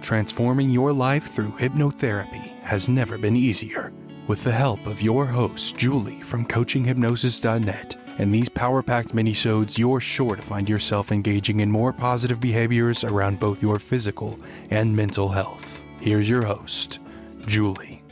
Transforming your life through hypnotherapy has never been easier. With the help of your host, Julie from coachinghypnosis.net, and these power-packed minisodes, you're sure to find yourself engaging in more positive behaviors around both your physical and mental health. Here's your host, Julie.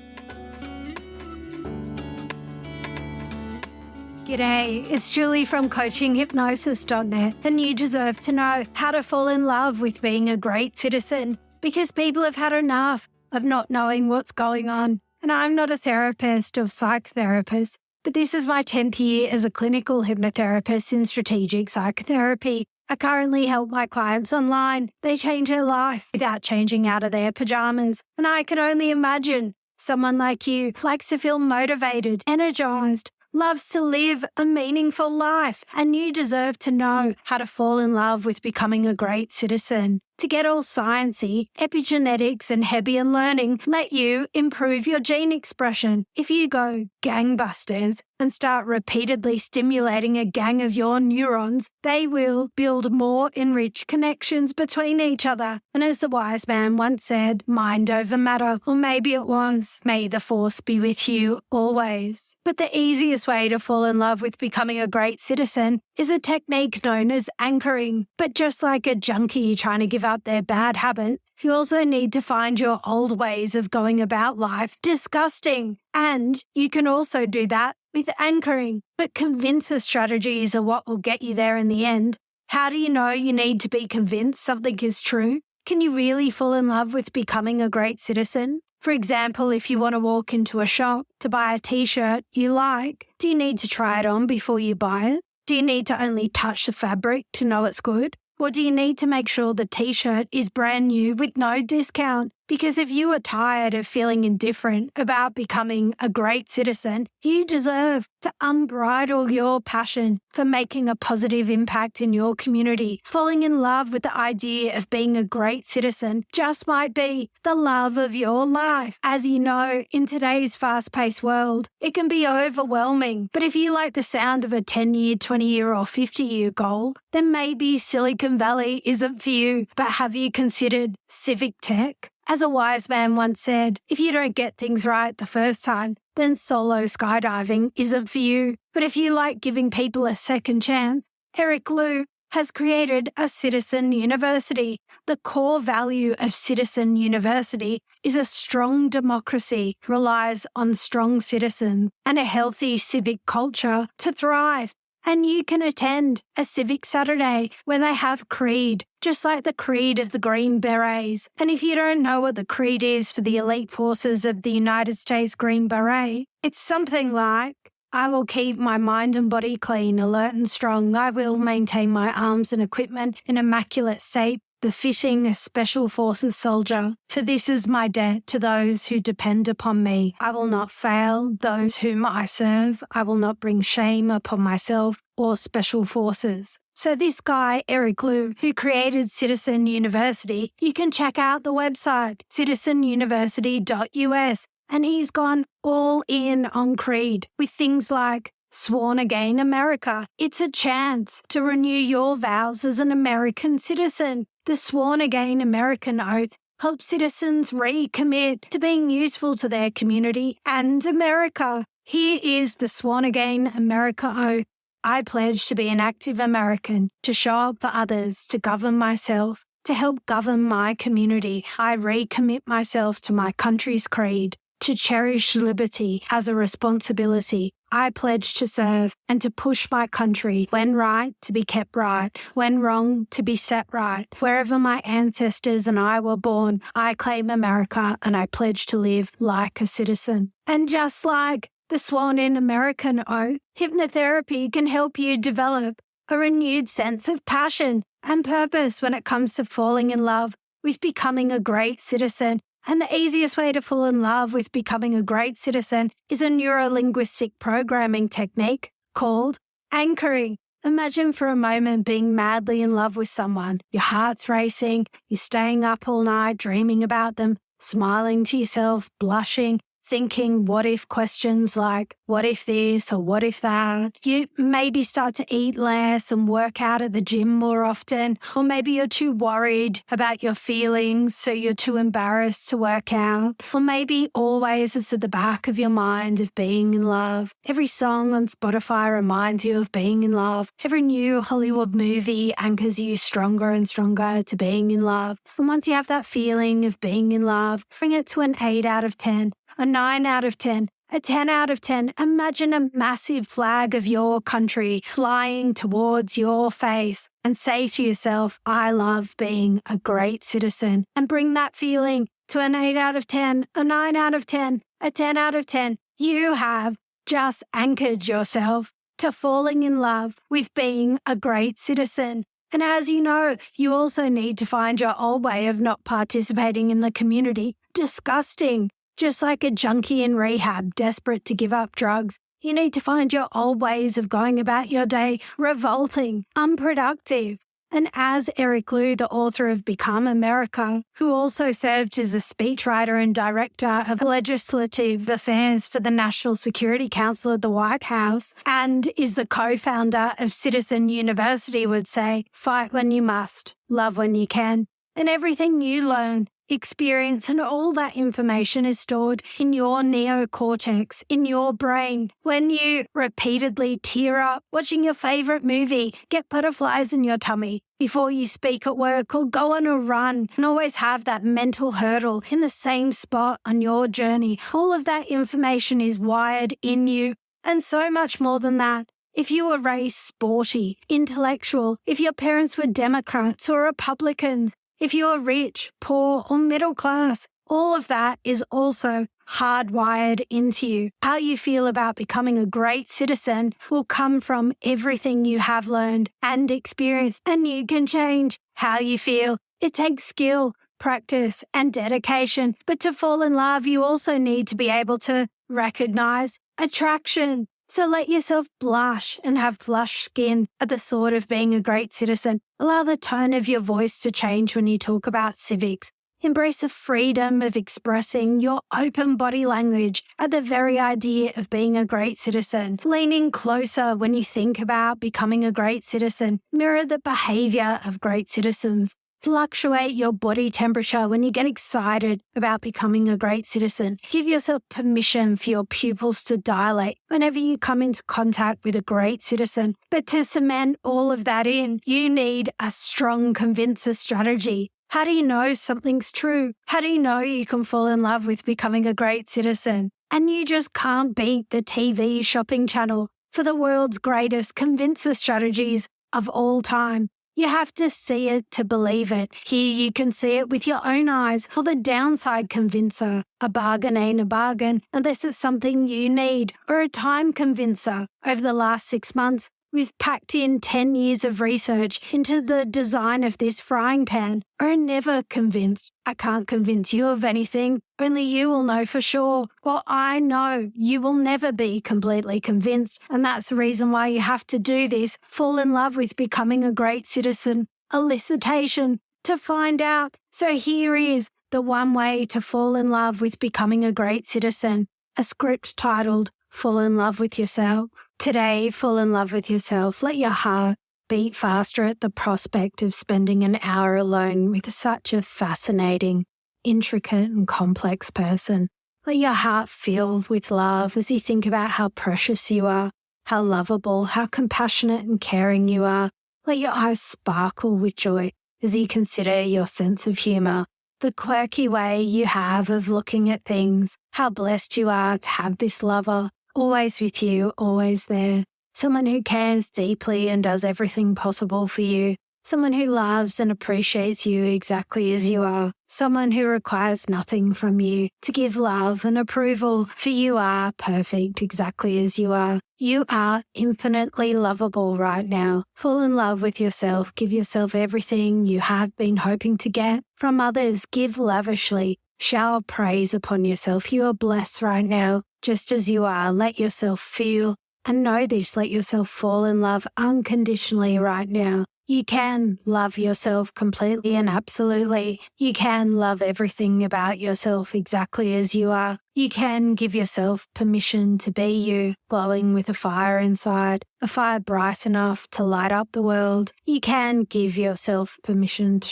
G'day, it's Julie from coachinghypnosis.net, and you deserve to know how to fall in love with being a great citizen, because people have had enough of not knowing what's going on. And I'm not a therapist or psychotherapist, but this is my 10th year as a clinical hypnotherapist in strategic psychotherapy. I currently help my clients online. They change their life without changing out of their pajamas. And I can only imagine someone like you likes to feel motivated, energized, loves to live a meaningful life, and you deserve to know how to fall in love with becoming a great citizen. To get all sciencey, epigenetics and Hebbian learning let you improve your gene expression. If you go gangbusters and start repeatedly stimulating a gang of your neurons, they will build more enriched connections between each other. And as the wise man once said, mind over matter, or maybe it was, may the force be with you always. But the easiest way to fall in love with becoming a great citizen is a technique known as anchoring. But just like a junkie trying to give up their bad habits, you also need to find your old ways of going about life disgusting. And you can also do that with anchoring. But convincer strategies are what will get you there in the end. How do you know you need to be convinced something is true? Can you really fall in love with becoming a great citizen? For example, if you want to walk into a shop to buy a t-shirt you like, do you need to try it on before you buy it? Do you need to only touch the fabric to know it's good? Or do you need to make sure the t-shirt is brand new with no discount? Because if you are tired of feeling indifferent about becoming a great citizen, you deserve to unbridle your passion for making a positive impact in your community. Falling in love with the idea of being a great citizen just might be the love of your life. As you know, in today's fast-paced world, it can be overwhelming. But if you like the sound of a 10-year, 20-year, or 50-year goal, then maybe Silicon Valley isn't for you. But have you considered civic tech? As a wise man once said, if you don't get things right the first time, then solo skydiving isn't for you. But if you like giving people a second chance, Eric Liu has created a citizen university. The core value of citizen university is a strong democracy, relies on strong citizens and a healthy civic culture to thrive. And you can attend a Civic Saturday where they have creed, just like the creed of the Green Berets. And if you don't know what the creed is for the elite forces of the United States Green Beret, it's something like, I will keep my mind and body clean, alert and strong. I will maintain my arms and equipment in immaculate state, befitting a special forces soldier. For this is my debt to those who depend upon me. I will not fail those whom I serve. I will not bring shame upon myself or special forces. So this guy, Eric Liu, who created Citizen University, you can check out the website, citizenuniversity.us, and he's gone all in on creed with things like Sworn Again America. It's a chance to renew your vows as an American citizen. The Sworn Again American Oath helps citizens recommit to being useful to their community and America. Here is the Sworn Again America Oath. I pledge to be an active American, to show up for others, to govern myself, to help govern my community. I recommit myself to my country's creed, to cherish liberty as a responsibility. I pledge to serve and to push my country, when right, to be kept right, when wrong, to be set right. Wherever my ancestors and I were born, I claim America and I pledge to live like a citizen. And just like the Sworn-in American Oath, hypnotherapy can help you develop a renewed sense of passion and purpose when it comes to falling in love with becoming a great citizen. And the easiest way to fall in love with becoming a great citizen is a neuro-linguistic programming technique called anchoring. Imagine for a moment being madly in love with someone. Your heart's racing, you're staying up all night dreaming about them, smiling to yourself, blushing, thinking what if questions like, what if this or what if that? You maybe start to eat less and work out at the gym more often, or maybe you're too worried about your feelings, so you're too embarrassed to work out, or maybe always it's at the back of your mind of being in love. Every song on Spotify reminds you of being in love. Every new Hollywood movie anchors you stronger and stronger to being in love. And once you have that feeling of being in love, bring it to an 8 out of 10, a 9 out of 10, a 10 out of 10. Imagine a massive flag of your country flying towards your face and say to yourself, I love being a great citizen. And bring that feeling to an 8 out of 10, a 9 out of 10, a 10 out of 10. You have just anchored yourself to falling in love with being a great citizen. And as you know, you also need to find your old way of not participating in the community disgusting. Just like a junkie in rehab, desperate to give up drugs, you need to find your old ways of going about your day revolting, unproductive. And as Eric Liu, the author of Become America, who also served as a speechwriter and director of legislative affairs for the National Security Council at the White House, and is the co-founder of Citizen University, would say, fight when you must, love when you can. And everything you learn, experience, and all that information is stored in your neocortex, in your brain. When you repeatedly tear up watching your favorite movie, get butterflies in your tummy before you speak at work or go on a run, and always have that mental hurdle in the same spot on your journey, all of that information is wired in you. And so much more than that. If you were raised sporty, intellectual, if your parents were Democrats or Republicans, if you're rich, poor, or middle class, all of that is also hardwired into you. How you feel about becoming a great citizen will come from everything you have learned and experienced, and you can change how you feel. It takes skill, practice, and dedication. But to fall in love, you also need to be able to recognize attraction. So let yourself blush and have flushed skin at the thought of being a great citizen. Allow the tone of your voice to change when you talk about civics. Embrace the freedom of expressing your open body language at the very idea of being a great citizen. Lean in closer when you think about becoming a great citizen. Mirror the behavior of great citizens. Fluctuate your body temperature when you get excited about becoming a great citizen. Give yourself permission for your pupils to dilate whenever you come into contact with a great citizen. But to cement all of that in, you need a strong convincer strategy. How do you know something's true? How do you know you can fall in love with becoming a great citizen? And you just can't beat the TV shopping channel for the world's greatest convincer strategies of all time. You have to see it to believe it. Here you can see it with your own eyes, or the downside convincer. A bargain ain't a bargain unless it's something you need, or a time convincer. Over the last 6 months, we've packed in 10 years of research into the design of this frying pan. Or never convinced. I can't convince you of anything. Only you will know for sure. Well, I know you will never be completely convinced. And that's the reason why you have to do this. Fall in love with becoming a great citizen. Elicitation to find out. So here is the one way to fall in love with becoming a great citizen. A script titled, Fall in Love with Yourself. Today, fall in love with yourself. Let your heart beat faster at the prospect of spending an hour alone with such a fascinating, intricate and complex person. Let your heart fill with love as you think about how precious you are, how lovable, how compassionate and caring you are. Let your eyes sparkle with joy as you consider your sense of humour, the quirky way you have of looking at things, how blessed you are to have this lover, always with you, always there. Someone who cares deeply and does everything possible for you. Someone who loves and appreciates you exactly as you are. Someone who requires nothing from you to give love and approval, for you are perfect exactly as you are. You are infinitely lovable right now. Fall in love with yourself. Give yourself everything you have been hoping to get from others. Give lavishly. Shower praise upon yourself. You are blessed right now, just as you are. Let yourself feel and know this. Let yourself fall in love unconditionally right now. You can love yourself completely and absolutely. You can love everything about yourself exactly as you are. You can give yourself permission to be you, glowing with a fire inside, a fire bright enough to light up the world. You can give yourself permission to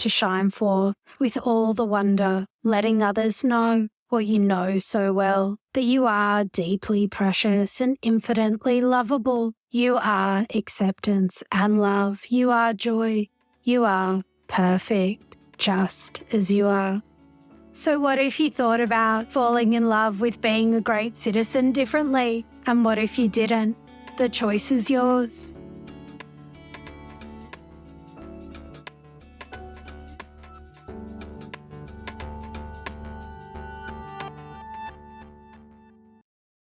shine forth with all the wonder, letting others know what you know so well, that you are deeply precious and infinitely lovable. You are acceptance and love. You are joy. You are perfect, just as you are. So what if you thought about falling in love with being a great citizen differently? And what if you didn't? The choice is yours.